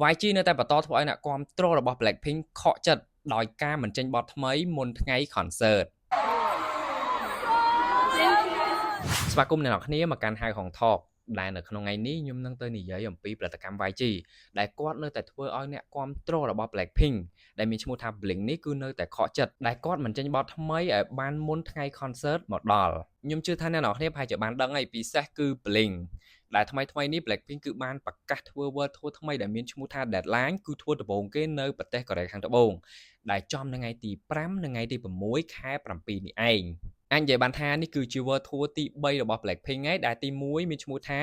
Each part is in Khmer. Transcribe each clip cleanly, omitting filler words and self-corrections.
YG នៅតែបន្តធ្វើឲ្យអ្នកគាំទ្ររបស់ Blackpink ខកចិត្តដោយការមិនចេញបទថ្មីមុនថ្ងៃ concert ស្វាគមន៍អ្នកនរគ្នាមកកាន់ហៅហុងថកដែលនៅក្នុងថ្ងៃនេះខ្ញុំនឹងទៅនិយាយអំពីផលិតកម្ម YG ដែលគាត់នៅតែធ្វើឲ្យអ្នកគាំទ្ររបស់ Blackpink ដែលមានឈ្មោះថា Blink នេះគឺនៅតែខកចិត្តដែលគាត់មិនចេញបទថ្មីឲ្យបានមុនថ្ងៃ concert មកដល់ខ្ញុំជឿថាអ្នកនរគ្នាប្រហែលជាបានដឹងហើយពិសេសគឺ Blink ដែលថ្មីនេះ Blackpink គឺបានប្រកាសធ្វើ World Tour ថ្មីដែលមានឈ្មោះថា Deadline គឺធ្វើដំបូងគេនៅប្រទេសកូរ៉េខាងត្បូងដែលចំនៅថ្ងៃទី5និងថ្ងៃទី6ខែ7នេះឯងអញនិយាយបានថានេះគឺជា World Tour ទី3របស់ Blackpink ហើយដែលទី1មានឈ្មោះថា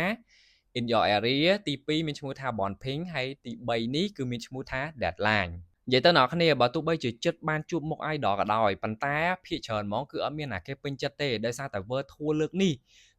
In Your Area ទី2មានឈ្មោះថា Born Pink ហើយទី3នេះគឺមានឈ្មោះថា Deadline និយាយទៅអ្នកគ្នាបើទោះបីជាចិត្តបានជួបមុខ idol ក៏ដោយប៉ុន្តែភាគច្រើនហ្មងគឺអត់មានណាគេពេញចិត្តទេដោយសារតែ World Tour លើកនេះ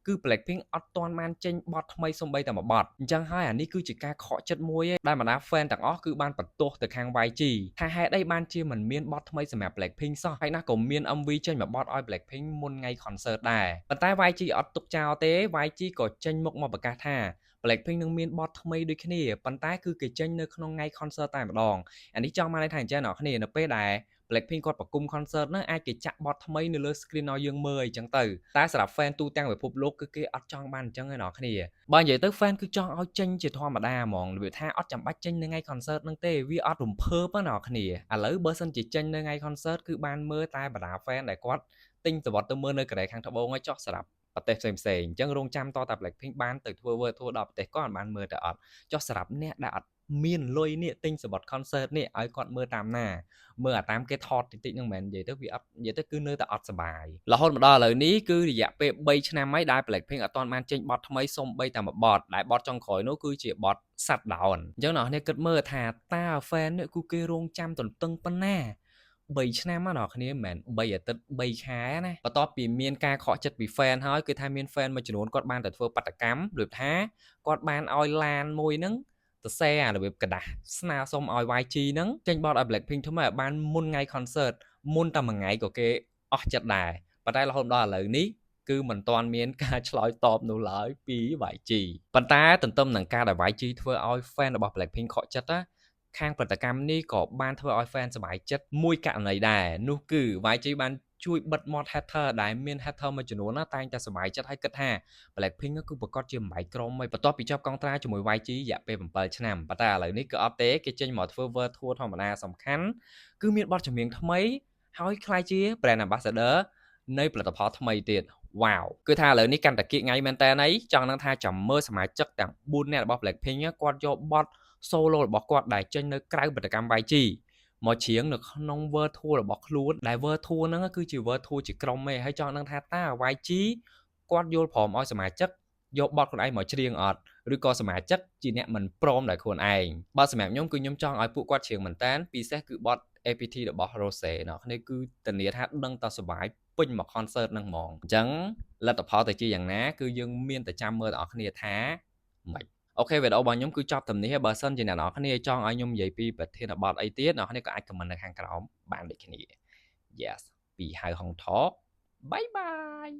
គឺ Blackpink អត់ទាន់បានចេញបទថ្មីសូម្បីតែមួយបទអញ្ចឹងហើយអានេះគឺជាការខកចិត្តមួយឯងដែលបណ្ដា fan ទាំងអស់គឺបានបន្ទោសទៅខាង YG ថាហេតុអីបានជាមិនមានបទថ្មីសម្រាប់ Blackpink សោះហើយណាក៏មាន MV ចេញមួយបទឲ្យ Blackpink មុនថ្ងៃ concert ដែរប៉ុន្តែ YG អត់ទុកចោលទេ YG ក៏ចេញមុខមកប្រកាសថា Blackpink នឹងមានបទថ្មីដូចគ្នាប៉ុន្តែគឺគេចេញនៅក្នុងថ្ងៃ concert តែម្ដងអានេះចង់បានន័យថាអញ្ចឹងអ្នកគ្នានៅពេលដែល Blackpink គាត់ប្រគំ concert ហ្នឹងអាចគេចាក់បទថ្មីនៅលើ screen ឲ្យយើងមើលអញ្ចឹងទៅតែសម្រាប់ fan ទូទាំងពិភពលោកគឺគេអត់ចង់បានអញ្ចឹងទេអ្នកគ្នាបើនិយាយទៅ fan គឺចង់ឲ្យចេញជាធម្មតាហ្មងរបៀបថាអត់ចាំបាច់ចេញនៅថ្ងៃ concert ហ្នឹងទេវាអត់រំភើបណាអ្នកគ្នាឥឡូវបើសិនជាចេញនៅថ្ងៃ concert គឺបានមើលតែបណ្ដា fan ដែលគាត់ទិញទៅវត្តទៅមើលនៅកូរ៉េខាងត្បូងឲ្យចោះសម្រាប់ប្រទេសផ្សេងៗអញ្ចឹងរងចាំតតែ Blackpink បានទៅធ្វើ World Tour ដល់ប្រទេសគាត់បានមើលទៅអត់ចុះសម្រាប់អ្នកដែលអត់មានលុយនេះទិញសម្បត្តិ concert នេះឲ្យគាត់មើលតាមណាមើលអាតាមគេថតតិចៗហ្នឹងមិនមែននិយាយទៅវាអត់និយាយទៅគឺនៅតែអត់សុបាយរហូតមកដល់ឥឡូវនេះគឺរយៈពេល3ឆ្នាំហើយដែល Blackpink អត់ទាន់បានចេញបទថ្មីសូម្បីតែមួយបទដែលបទចុងក្រោយនោះគឺជាបទ Shut Down អញ្ចឹងអ្នកនេះគិតមើលថាតើ fan នេះគឺគេរងចាំទន្ទឹងប៉ុណ្ណា3ឆ្នាំណាអ្នកគ្នាមិនមែន3អាទិត្យ3ខែណាបន្ទាប់ពីមានការខកចិត្តពី fan ហើយគឺថាមាន fan មួយចំនួនគាត់បានទៅធ្វើបាតកម្មដូចថាគាត់បានឲ្យឡានមួយហ្នឹងទៅសេអារបៀបกระดาษស្នើសុំឲ្យ YG ហ្នឹងចេញបទឲ្យ Blackpink ធ្វើឲ្យបានមុនថ្ងៃ concert មុនតែមួយថ្ងៃក៏គេអស់ចិត្តដែរប៉ុន្តែរហូតដល់ឥឡូវនេះគឺមិនទាន់មានការឆ្លើយតបនោះឡើយពី YG ប៉ុន្តែទន្ទឹមនឹងការដែល YG ធ្វើឲ្យ fan របស់ Blackpink ខកចិត្តណាខាងផលិតកម្មនេះក៏បានធ្វើឲ្យ fan សប្បាយចិត្តមួយករណីដែរនោះគឺ YG បានជួយបិទមាត់ hater ដែលមាន hater មួយចំនួនណាតែងតែសប្បាយចិត្តហើយគិតថា Blackpink គឺប្រកាសជាមិនបាយក្រុមហើយបន្ទាប់ពីជាប់កងត្រាជាមួយ YG រយៈពេល7ឆ្នាំប៉ុន្តែឥឡូវនេះក៏អត់ទេគេចេញមកធ្វើ World Tour ធម្មតាសំខាន់គឺមានបទចម្រៀងថ្មីហើយក្លាយជា brand ambassador នៃផលិតផលថ្មីទៀតវ៉ាវគឺថាឥឡូវនេះកាន់តែគៀកថ្ងៃមែនតើអីចង់នឹងថាចាំមើលសមាជិកទាំង4នាក់របស់ Blackpink គាត់យកបទ solo របស់គាត់ដែលចេញនៅក្រៅផលិតកម្ម YG មកច្រៀងនៅក្នុង World Tour របស់ខ្លួនដែល World Tour ហ្នឹងគឺជា World Tour ជាក្រុមឯងហើយចង់នឹងថាតើ YG គាត់យល់ព្រមឲ្យសមាជិកយកបទខ្លួនឯងមកច្រៀងអត់ឬក៏សមាជិកជាអ្នកមិនព្រមដោយខ្លួនឯងបើសម្រាប់ខ្ញុំគឺខ្ញុំចង់ឲ្យពួកគាត់ច្រៀងមែនតើពិសេសគឺបទ APT របស់ Rose ណោះនេះគឺធានាថាដឹងតសុបាយពេញមក concert ហ្នឹងហ្មងអញ្ចឹងលទ្ធផលទៅជាយ៉ាងណាគឺយើងមានតែចាំមើលទាំងអស់គ្នាថាមិនអូខេវីដេអូរបស់ខ្ញុំគឺចប់ត្រឹមនេះហើយបើសិនជាអ្នកនរគ្នាចង់ឲ្យខ្ញុំនិយាយពីប្រធានបទអីទៀតអ្នកនរគ្នាក៏អាច comment នៅខាងក្រោមបានដូចគ្នា Yes ពីហៅហុង Talk Bye bye